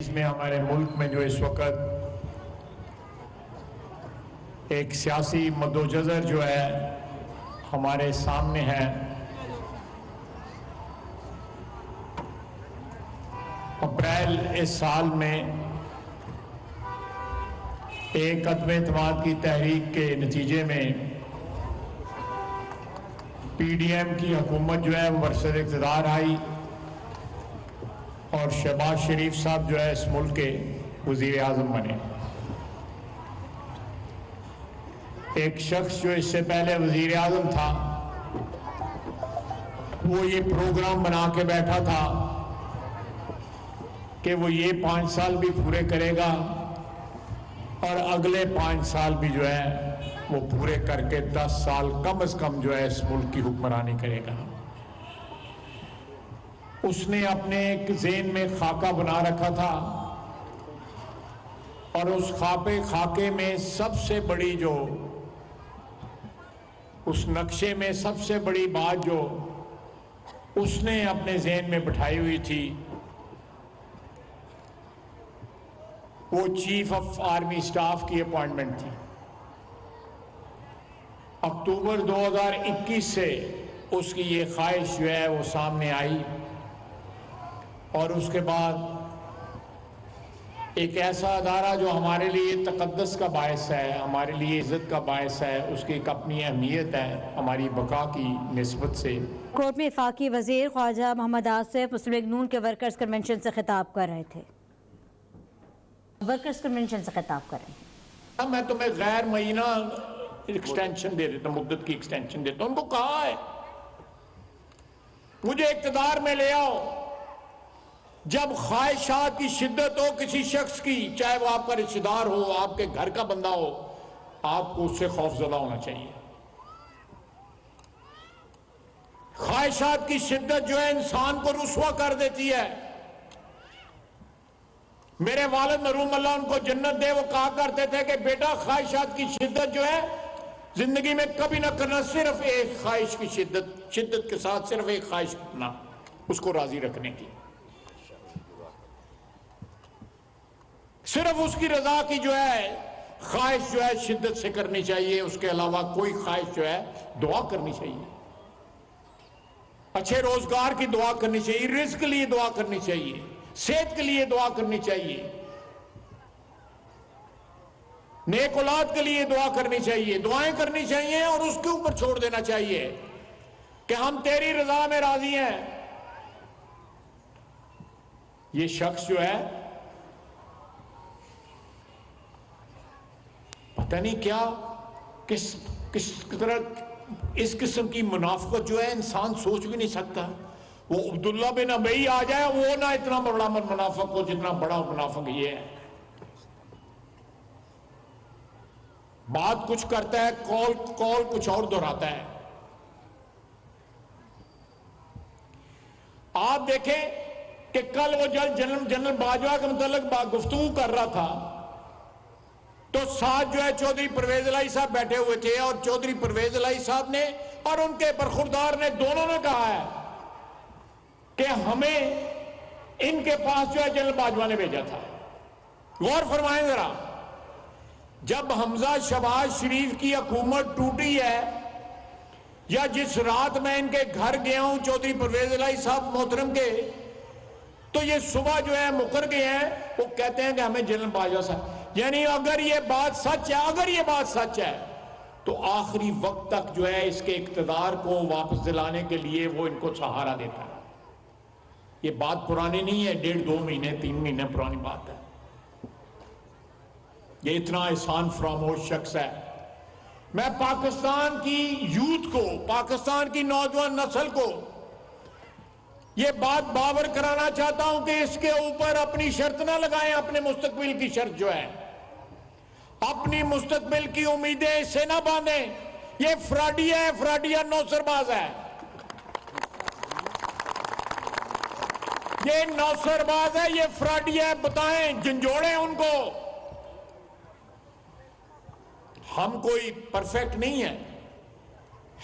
اس میں ہمارے ملک میں جو اس وقت ایک سیاسی مدوجزر جو ہے ہمارے سامنے ہے، اپریل اس سال میں ایک عدم اعتماد کی تحریک کے نتیجے میں پی ڈی ایم کی حکومت جو ہے برسر اقتدار آئی اور شہباز شریف صاحب جو ہے اس ملک کے وزیر اعظم بنے۔ ایک شخص جو اس سے پہلے وزیر اعظم تھا وہ یہ پروگرام بنا کے بیٹھا تھا کہ وہ یہ 5 سال بھی پورے کرے گا اور اگلے 5 سال بھی جو ہے وہ پورے کر کے 10 سال کم از کم جو ہے اس ملک کی حکمرانی کرے گا۔ اس نے اپنے ایک ذہن میں خاکہ بنا رکھا تھا اور اس خاکے میں سب سے بڑی جو اس نقشے میں سب سے بڑی بات جو اس نے اپنے ذہن میں بٹھائی ہوئی تھی وہ چیف آف آرمی سٹاف کی اپوائنٹمنٹ تھی۔ اکتوبر 2021 سے اس کی یہ خواہش جو ہے وہ سامنے آئی اور اس کے بعد ایک ایسا ادارہ جو ہمارے لیے تقدس کا باعث ہے، ہمارے لیے عزت کا باعث ہے، اس کی ایک اپنی اہمیت ہے ہماری بقا کی نسبت سے۔ کورٹ میں وفاقی وزیر خواجہ محمد آصف مسلم لیگ نون کے ورکرز کنونشن سے خطاب کر رہے تھے۔ ورکرز کنونشن سے خطاب کر رہے ہیں۔ میں تمہیں غیر معینہ ایکسٹینشن دے دیتا ہوں، مدت کی ایکسٹینشن دیتا ہوں۔ ان کو کہا ہے مجھے اقتدار میں لے آؤ، جب خواہشات کی شدت ہو کسی شخص کی، چاہے وہ آپ کا رشتہ دار ہو، آپ کے گھر کا بندہ ہو، آپ کو اس سے خوف زدہ ہونا چاہیے۔ خواہشات کی شدت جو ہے انسان کو رسوا کر دیتی ہے۔ میرے والد مرحوم اللہ ان کو جنت دے، وہ کہا کرتے تھے کہ بیٹا خواہشات کی شدت جو ہے زندگی میں کبھی نہ کرنا، صرف ایک خواہش کی شدت کے ساتھ صرف ایک خواہش کرنا، اس کو راضی رکھنے کی، صرف اس کی رضا کی جو ہے خواہش جو ہے شدت سے کرنی چاہیے، اس کے علاوہ کوئی خواہش جو ہے دعا کرنی چاہیے، اچھے روزگار کی دعا کرنی چاہیے، رزق کے لیے دعا کرنی چاہیے، صحت کے لیے دعا کرنی چاہیے، نیک اولاد کے لیے دعا کرنی چاہیے، دعائیں کرنی چاہیے اور اس کے اوپر چھوڑ دینا چاہیے کہ ہم تیری رضا میں راضی ہیں۔ یہ شخص جو ہے پتہ نہیں کیا کس طرح اس قسم کی منافقت جو ہے انسان سوچ بھی نہیں سکتا۔ وہ عبداللہ بن ابی آ جائے وہ نہ اتنا بڑا منافق ہو جتنا بڑا منافق یہ ہے۔ بات کچھ کرتا ہے، کال کچھ اور دہراتا ہے۔ آپ دیکھیں کہ کل وہ جنرل باجوہ کے متعلق گفتگو کر رہا تھا تو ساتھ جو ہے چودھری پرویز الہی صاحب بیٹھے ہوئے تھے اور چودھری پرویز الہی صاحب نے اور ان کے برخوردار نے دونوں نے کہا ہے کہ ہمیں ان کے پاس جو ہے جنرل باجوہ نے بھیجا تھا۔ غور فرمائیں ذرا، جب حمزہ شہباز شریف کی حکومت ٹوٹی ہے یا جس رات میں ان کے گھر گیا ہوں چودھری پرویز الہی صاحب محترم کے، تو یہ صبح جو ہے مکر گئے ہیں، وہ کہتے ہیں کہ ہمیں جنرل باجوہ صاحب، یعنی اگر یہ بات سچ ہے تو آخری وقت تک جو ہے اس کے اقتدار کو واپس دلانے کے لیے وہ ان کو سہارا دیتا ہے۔ یہ بات پرانی نہیں ہے، 1.5-2 مہینے 3 مہینے پرانی بات ہے۔ یہ اتنا احسان فراموش شخص ہے۔ میں پاکستان کی یوتھ کو، پاکستان کی نوجوان نسل کو یہ بات باور کرانا چاہتا ہوں کہ اس کے اوپر اپنی شرط نہ لگائیں، اپنے مستقبل کی شرط جو ہے، اپنی مستقبل کی امیدیں اس سے نہ باندھیں۔ یہ فراڈیا نوسر باز ہے، یہ نوسر باز ہے، یہ فراڈیا ہے، بتائیں، جھنجھوڑیں ان کو۔ ہم کوئی پرفیکٹ نہیں ہے،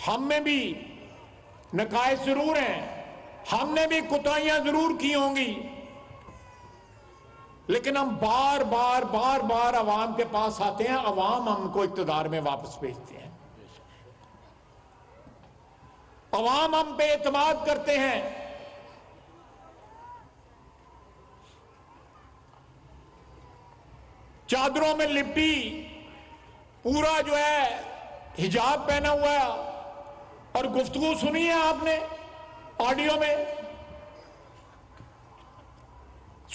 ہم میں بھی نقائص ضرور ہیں، ہم نے بھی کوتاہیاں ضرور کی ہوں گی، لیکن ہم بار بار عوام کے پاس آتے ہیں، عوام ہم کو اقتدار میں واپس بھیجتے ہیں، عوام ہم پہ اعتماد کرتے ہیں۔ چادروں میں لپٹی، پورا جو ہے حجاب پہنا ہوا ہے، اور گفتگو سنی ہے آپ نے آڈیو میں؟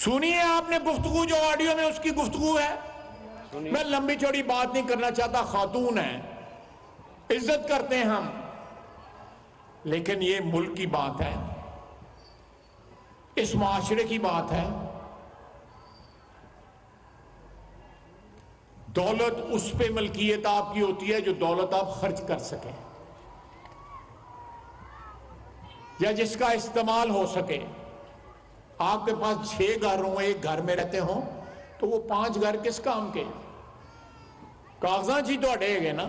سنی ہے آپ نے گفتگو جو آڈیو میں اس کی گفتگو ہے؟ میں لمبی چوڑی بات نہیں کرنا چاہتا، خاتون ہیں، عزت کرتے ہیں ہم، لیکن یہ ملک کی بات ہے، اس معاشرے کی بات ہے۔ دولت اس پہ ملکیت آپ کی ہوتی ہے جو دولت آپ خرچ کر سکیں یا جس کا استعمال ہو سکے۔ آپ کے پاس 6 گھر ہوں، ایک گھر میں رہتے ہوں، تو وہ 5 گھر کس کام کے؟ کاغذاں چی تو اڑے گے نا۔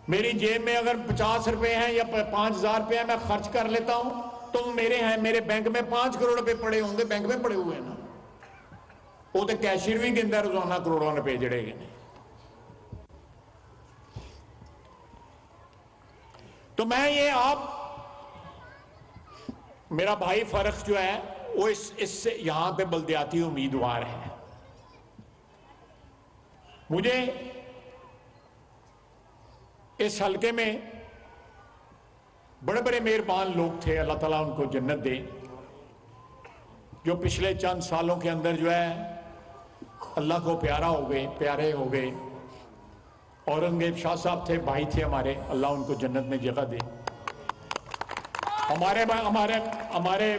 میری جیب میں اگر 50 روپے ہیں یا 5000 روپے ہیں، میں خرچ کر لیتا ہوں، تو وہ میرے ہیں، میرے بینک میں 5 کروڑ روپے پڑے ہوں گے، بینک میں پڑے ہوئے ہیں نا، وہ تو کیشیر بھی گندا روزانہ کروڑوں روپے جڑے گے نہیں۔ تو میں یہ آپ میرا بھائی فرق جو ہے وہ اس سے یہاں پہ بلدیاتی امیدوار ہے۔ مجھے اس حلقے میں بڑے بڑے مہربان لوگ تھے، اللہ تعالیٰ ان کو جنت دے، جو پچھلے چند سالوں کے اندر جو ہے اللہ کو پیارے ہو گئے۔ اورنگزیب شاہ صاحب تھے، بھائی تھے ہمارے، اللہ ان کو جنت میں جگہ دے۔ ہمارے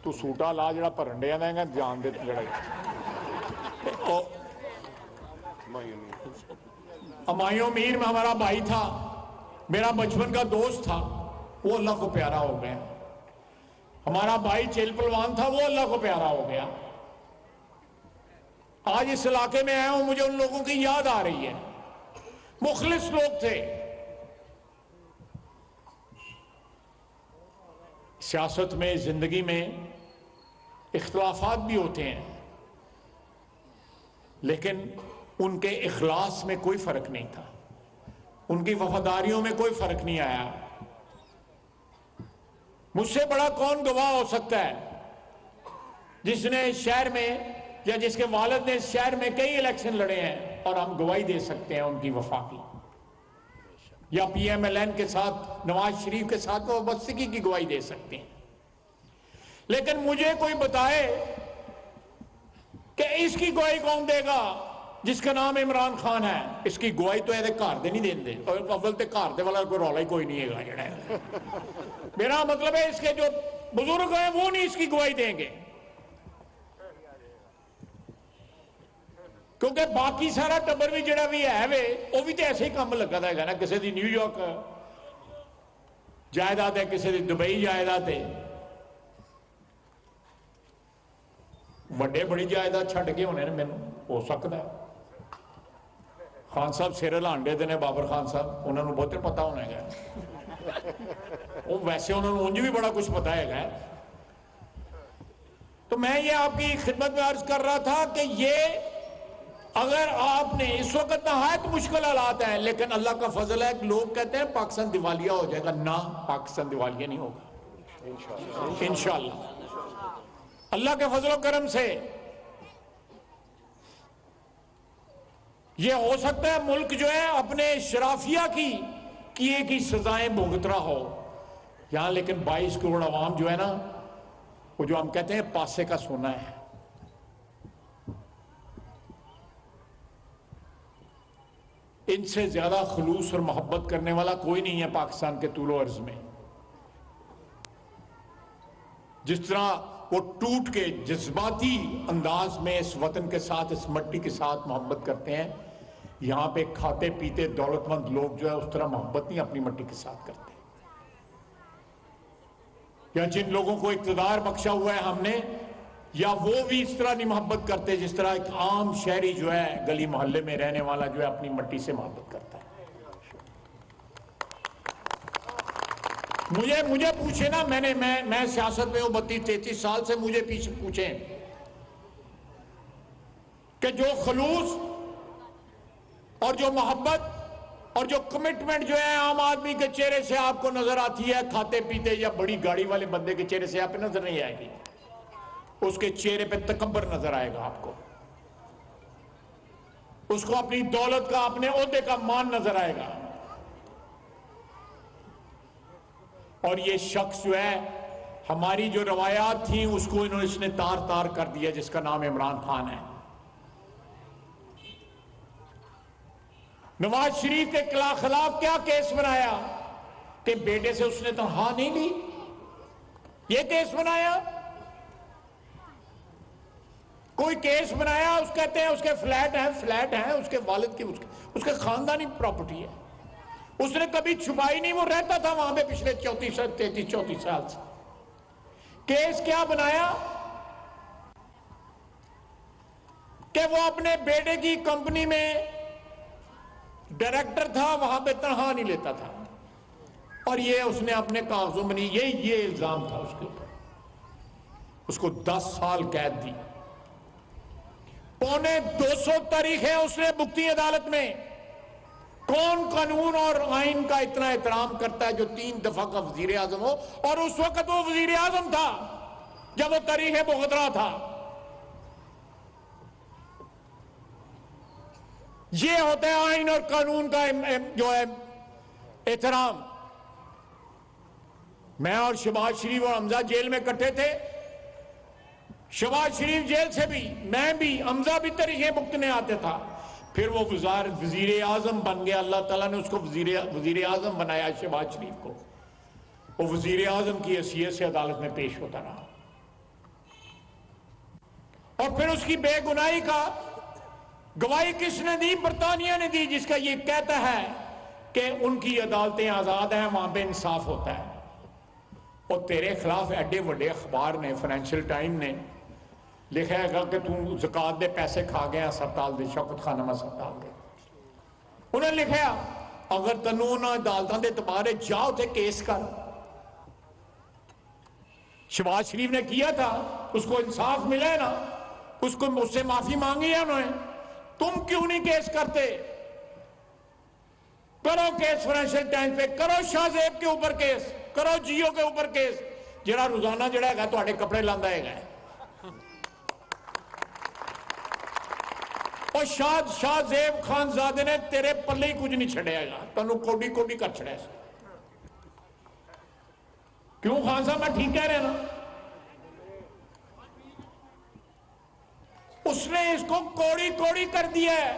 تو سوٹا لا جڑا پرنڈے دیں گا جان دے جڑا ہمایوں میر میں ہمارا بھائی تھا، میرا بچپن کا دوست تھا، وہ اللہ کو پیارا ہو گیا۔ ہمارا بھائی چیل پلوان تھا، وہ اللہ کو پیارا ہو گیا۔ آج اس علاقے میں آیا ہوں، مجھے ان لوگوں کی یاد آ رہی ہے، مخلص لوگ تھے۔ سیاست میں، زندگی میں اختلافات بھی ہوتے ہیں، لیکن ان کے اخلاص میں کوئی فرق نہیں تھا، ان کی وفاداریوں میں کوئی فرق نہیں آیا۔ مجھ سے بڑا کون گواہ ہو سکتا ہے جس نے شہر میں یا جس کے والد نے شہر میں کئی الیکشن لڑے ہیں اور ہم گواہی دے سکتے ہیں ان کی وفا کی، یا پی ایم ایل این کے ساتھ، نواز شریف کے ساتھ وابستگی کی گواہی دے سکتے ہیں۔ لیکن مجھے کوئی بتائے کہ اس کی گواہی کون دے گا جس کا نام عمران خان ہے؟ اس کی گواہی تو ایدے گھر دے نہیں دیں دے، اور اول تے گھر دے والا کوئی رولا ہی کوئی نہیں ہے گا جڑا ہے۔ میرا مطلب ہے اس کے جو بزرگ ہیں وہ نہیں اس کی گواہی دیں گے، کیونکہ باقی سارا ٹبر بھی جڑا بھی ہے وہ بھی تو ایسے ہی کام لگا دا ہے نا، کسی دی نیو یارک جائیداد ہے، کسی دی دبئی جائیداد ہے، وڈے بڑی جائیداد چھڈ کے ہونے نے، مینوں ہو سکتا ہے۔ خان صاحب سر ہلانڈے دے نے، بابر خان صاحب، انہوں نے بہت پتا ہونا ہے، وہ ویسے انہوں نے انج بھی بڑا کچھ پتا ہے۔ تو میں یہ آپ کی خدمت میں عرض کر رہا تھا کہ یہ اگر آپ نے اس وقت نہایت مشکل حالات ہیں، لیکن اللہ کا فضل ہے کہ لوگ کہتے ہیں پاکستان دیوالیہ ہو جائے گا، نہ، پاکستان دیوالیہ نہیں ہوگا انشاءاللہ، اللہ کے فضل و کرم سے۔ یہ ہو سکتا ہے ملک جو ہے اپنے شرافیہ کی کیے کی سزائیں بھگت رہا ہو یہاں، لیکن 22 کروڑ عوام جو ہے نا، وہ جو ہم کہتے ہیں پاسے کا سونا ہے۔ ان سے زیادہ خلوص اور محبت کرنے والا کوئی نہیں ہے پاکستان کے طول و عرض میں۔ جس طرح وہ ٹوٹ کے جذباتی انداز میں اس وطن کے ساتھ، اس مٹی کے ساتھ محبت کرتے ہیں، یہاں پہ کھاتے پیتے دولت مند لوگ جو ہے اس طرح محبت نہیں اپنی مٹی کے ساتھ کرتے۔ یا جن لوگوں کو اقتدار بخشا ہوا ہے ہم نے، یا وہ بھی اس طرح نہیں محبت کرتے جس طرح ایک عام شہری جو ہے گلی محلے میں رہنے والا جو ہے اپنی مٹی سے محبت کرتا ہے۔ مجھے پوچھے نا، میں سیاست میں ہوں 32-33 سال سے، مجھے پیچھے پوچھیں کہ جو خلوص اور جو محبت اور جو کمٹمنٹ جو ہے عام آدمی کے چہرے سے آپ کو نظر آتی ہے، کھاتے پیتے یا بڑی گاڑی والے بندے کے چہرے سے آپ نظر نہیں آئے گی، اس کے چہرے پہ تکبر نظر آئے گا آپ کو، اس کو اپنی دولت کا، اپنے عہدے کا مان نظر آئے گا۔ اور یہ شخص جو ہے، ہماری جو روایات تھیں اس کو اس نے تار تار کر دیا، جس کا نام عمران خان ہے۔ نواز شریف کے خلاف کیا کیس بنایا کہ بیٹے سے اس نے تنخواہ نہیں لی، یہ کیس بنایا۔ کوئی کیس بنایا، اس کہتے ہیں اس کے فلیٹ ہیں، اس کے والد کی، اس کے خاندانی پراپرٹی ہے، اس نے کبھی چھپائی نہیں، وہ رہتا تھا وہاں پہ پچھلے 34 سال سے۔ کیس کیا بنایا کہ وہ اپنے بیٹے کی کمپنی میں ڈائریکٹر تھا، وہاں پہ تنخواہ نہیں لیتا تھا، اور یہ اس نے اپنے کاغذوں میں نہیں، یہ الزام تھا اس کے اوپر۔ اس کو 10 سال قید دی، 250 تاریخیں اس نے بھگتی عدالت میں۔ کون قانون اور آئین کا اتنا احترام کرتا ہے جو 3 دفعہ کا وزیر اعظم ہو، اور اس وقت وہ وزیر اعظم تھا جب وہ تاریخیں بھگت رہا تھا۔ یہ ہوتا ہے آئین اور قانون کا جو ہے احترام۔ میں اور شہباز شریف اور حمزہ جیل میں کٹھے تھے، شہباز شریف جیل سے بھی، میں بھی، حمزہ بھی طریقے بھگتنے آتے تھا، پھر وہ وزیر اعظم بن گیا، اللہ تعالیٰ نے اس کو وزیر اعظم بنایا شہباز شریف کو، وہ وزیر اعظم کی حیثیت سے عدالت میں پیش ہوتا رہا، اور پھر اس کی بے گناہی کا گواہی کس نے دی؟ برطانیہ نے دی، جس کا یہ کہتا ہے کہ ان کی عدالتیں آزاد ہیں، وہاں پہ انصاف ہوتا ہے۔ اور تیرے خلاف ایڈے بڑے اخبار نے، فائنینشل ٹائم نے لکھا ہے کہ تم زکات دے پیسے کھا گیا ہسپتال دے، شوکت خانم ہسپتال دے، انہوں نے لکھا اگر تنوں نہ عدالتاں دے اعتبار جاؤ تے کیس کر۔ شہباز شریف نے کیا تھا، اس کو انصاف ملا ہے نا، اس سے معافی مانگی ہے انہوں نے، تم کیوں نہیں کیس کرتے؟ کرو کیس فائنینشل ٹائمز پہ، کرو شاہ زیب کے اوپر کیس، کرو جیو کے اوپر کیس، جڑا روزانہ جڑا ہے تواڈے کپڑے لاندا ہے۔ اور شاہ زیب خان زادے نے تیرے پلے ہی کچھ نہیں چھڑیا گا، تنوں کوڈی کوڈی کر چھڑیا ہے۔ کیوں خان صاحب، میں ٹھیک کہہ رہے نا؟ اس نے اس کو کوڑی کوڑی کر دیا ہے۔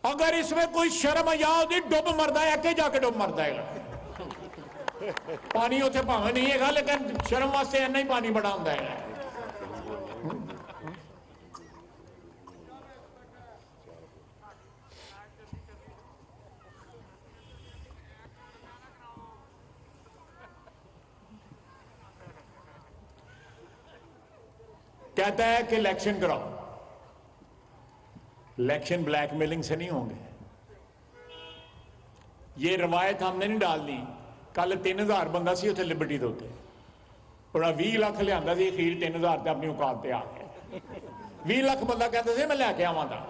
اگر اس میں کوئی شرم حیا ہوتی ڈب مردا ہے کہ جا کے ڈب مردا ہے، پانی اتنے بھاوے نہیں ہے گا، لیکن شرم واسطے اینا ہی پانی بڑا ہوندا ہے۔ کہتا ہے کہ الیکشن کراؤ، الیکشن بلیک میلنگ سے نہیں ہوں گے۔ یہ روایت ہم نے نہیں ڈال دی۔ کل 3000 بندہ سی اتنے لبرٹی دے ہوتے، اور 20 لاکھ لیا سی، اخیر 3000 تے اپنی اوقات پہ آ گئے۔ 20 لاکھ بندہ کہتا سی میں لے کے آواں گا،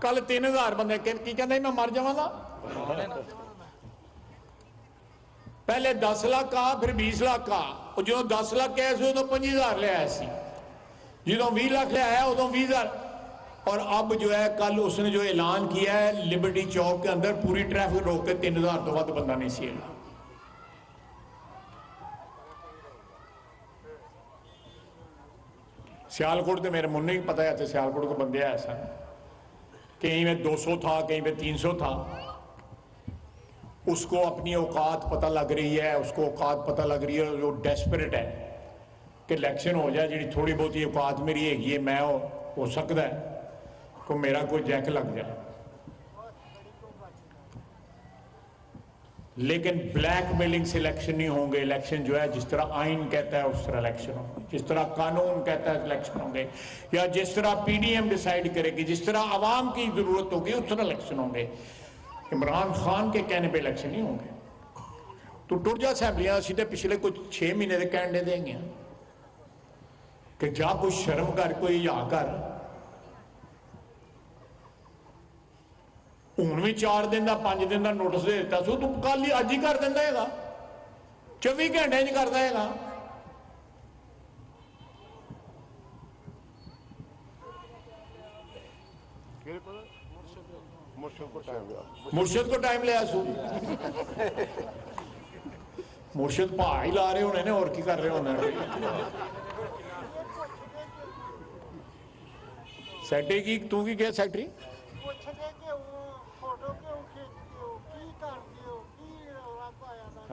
کل 3000 بندے کی کہتے میں مر جاواں گا۔ پہلے 10 لاکھ کا، پھر 20 لاکھ کا، اور جو 10 لاکھ کہے سی ادو 5000 لے آئے سی، جدو 20 لاکھ لے آیا ادو 20,000۔ اور اب جو ہے کل اس نے جو اعلان کیا ہے لبرٹی چوک کے اندر پوری ٹریفک روک کے 3000 تو ود بندہ نہیں سی گا۔ سیالکوٹ تو میرے من نہیں پتا ہے، سیالکوٹ کو بندے ایسا کہیں میں 200 تھا، کہیں میں 300 تھا۔ اس کو اپنی اوقات پتہ لگ رہی ہے، اس کو اوقات پتہ لگ رہی ہے، وہ ڈیسپریٹ ہے کہ الیکشن ہو جائے، جی تھوڑی بہت ہی اوقات میری ہے یہ میں ہو سکتا ہے کو میرا کوئی جیک لگ جائے، لیکن بلیک میلنگ سے الیکشن نہیں ہوں گے۔ الیکشن جو ہے جس طرح آئین کہتا ہے اس طرح الیکشن ہوں گے، جس طرح قانون کہتا ہے الیکشن ہوں گے، یا جس طرح پی ڈی ایم ڈیسائیڈ کرے گی، جس طرح عوام کی ضرورت ہوگی اس طرح الیکشن ہوں گے۔ عمران خان کے کہنے پہ الیکشن نہیں ہوں گے۔ تو ٹر جا اسمبلیاں اسی تے پچھلے کچھ 6 مہینے دے کہنے دیں گے کہ جا کوئی شرم کر کوئی یا کر ہوں بھی 4 دن دا 5 دن دا نوٹس دے دیتا سو تو کل ہی اج ہی کر دینا ہے گا 24 گھنٹے کر دے گا مرشد کو ٹائم لیا سو مرشد پہاڑ ہی لا رہے ہونے نے اور کی کر رہے ہونے سیکٹری کی تو کی کیا سیکٹری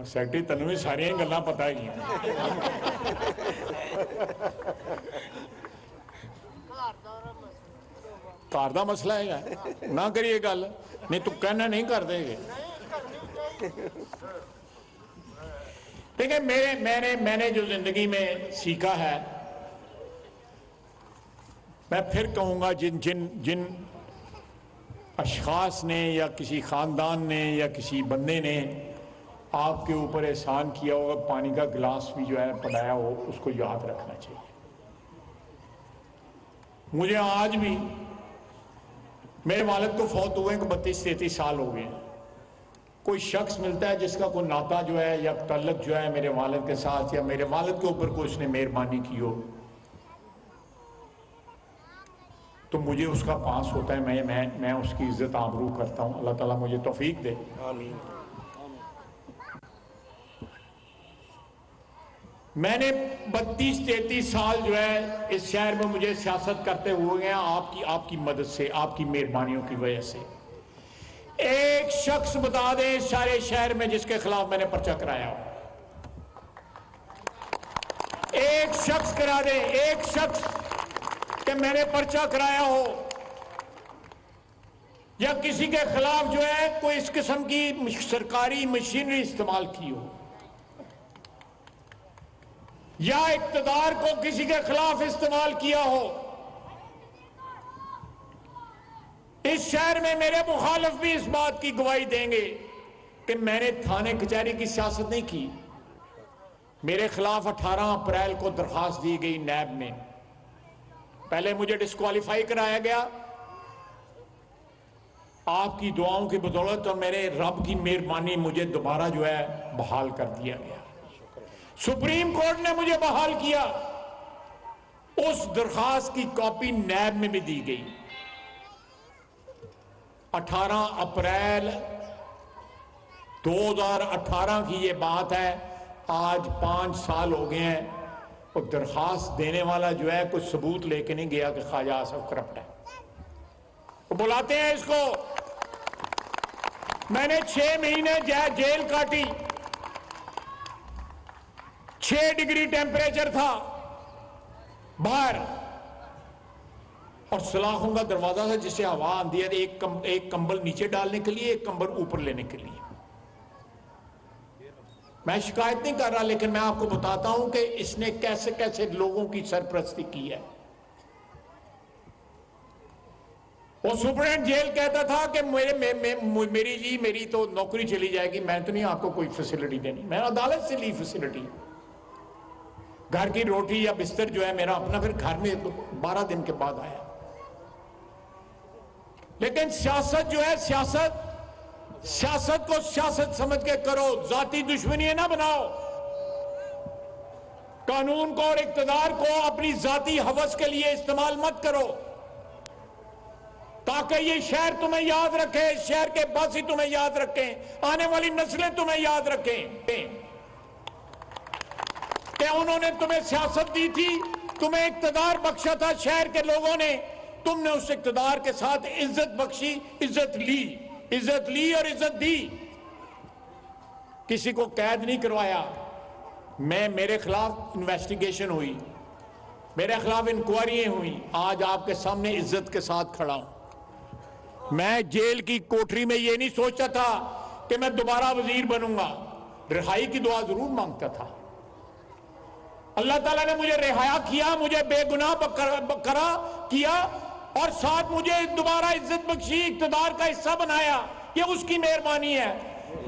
سیکٹری تنوں بھی ساری گلاں پتہ ہی گھر دا مسئلہ ہے نہ کریے گل نہیں تو کہنا نہیں کر دیں گے دیکھیں میں نے جو زندگی میں سیکھا ہے میں پھر کہوں گا جن اشخاص نے یا کسی خاندان نے یا کسی بندے نے آپ کے اوپر احسان کیا ہوگا پانی کا گلاس بھی جو ہے پلایا ہو اس کو یاد رکھنا چاہیے مجھے آج بھی میرے والد کو فوت ہوئے کہ 32-33 سال ہو گئے ہیں کوئی شخص ملتا ہے جس کا کوئی ناطہ جو ہے یا تعلق جو ہے میرے والد کے ساتھ یا میرے والد کے اوپر کوئی اس نے مہربانی کی ہو تو مجھے اس کا پاس ہوتا ہے میں اس کی عزت آبرو کرتا ہوں اللہ تعالیٰ مجھے توفیق دے آمین میں نے 32-33 سال جو ہے اس شہر میں مجھے سیاست کرتے ہوئے ہیں آپ کی مدد سے آپ کی مہربانیوں کی وجہ سے ایک شخص بتا دیں سارے شہر میں جس کے خلاف میں نے پرچہ کرایا ہو ایک شخص کرا دیں ایک شخص کہ میں نے پرچہ کرایا ہو یا کسی کے خلاف جو ہے کوئی اس قسم کی سرکاری مشینری استعمال کی ہو یا اقتدار کو کسی کے خلاف استعمال کیا ہو اس شہر میں میرے مخالف بھی اس بات کی گواہی دیں گے کہ میں نے تھانے کچہری کی سیاست نہیں کی میرے خلاف 18 اپریل کو درخواست دی گئی نیب میں پہلے مجھے ڈسکوالیفائی کرایا گیا آپ کی دعاؤں کی بدولت اور میرے رب کی مہربانی مجھے دوبارہ جو ہے بحال کر دیا گیا سپریم کورٹ نے مجھے بحال کیا اس درخواست کی کاپی نیب میں بھی دی گئی 18 اپریل 2018 کی یہ بات ہے آج 5 سال ہو گئے ہیں اور درخواست دینے والا جو ہے کوئی ثبوت لے کے نہیں گیا کہ خواجہ آصف کرپٹ ہے وہ بلاتے ہیں اس کو میں نے 6 مہینے جیل کاٹی 6 ڈگری ٹیمپریچر تھا باہر اور سلاخوں کا دروازہ تھا جس سے ہوا آندھی ہے ایک کمبل نیچے ڈالنے کے لیے ایک کمبل اوپر لینے کے لیے میں شکایت نہیں کر رہا لیکن میں آپ کو بتاتا ہوں کہ اس نے کیسے کیسے لوگوں کی سرپرستی کی ہے وہ سپرنٹینڈنٹ جیل کہتا تھا کہ میری تو نوکری چلی جائے گی میں تو نہیں آپ کو کوئی فیسلٹی دینی میں عدالت سے لی فیسلٹی گھر کی روٹی یا بستر جو ہے میرا اپنا پھر گھر میں 12 دن کے بعد آیا لیکن سیاست جو ہے سیاست کو سیاست سمجھ کے کرو ذاتی دشمنی نہ بناؤ قانون کو اور اقتدار کو اپنی ذاتی ہوس کے لیے استعمال مت کرو تاکہ یہ شہر تمہیں یاد رکھے شہر کے باسی تمہیں یاد رکھیں آنے والی نسلیں تمہیں یاد رکھیں کہ انہوں نے تمہیں سیاست دی تھی تمہیں اقتدار بخشا تھا شہر کے لوگوں نے تم نے اس اقتدار کے ساتھ عزت بخشی عزت لی اور عزت دی کسی کو قید نہیں کروایا میرے خلاف انویسٹیگیشن ہوئی میرے خلاف انکوائریاں ہوئی آج آپ کے سامنے عزت کے ساتھ کھڑا ہوں میں جیل کی کوٹری میں یہ نہیں سوچتا تھا کہ میں دوبارہ وزیر بنوں گا رہائی کی دعا ضرور مانگتا تھا اللہ تعالیٰ نے مجھے رہایا کیا مجھے بے گناہ کیا اور ساتھ مجھے دوبارہ عزت بخشی اقتدار کا حصہ بنایا یہ اس کی مہربانی ہے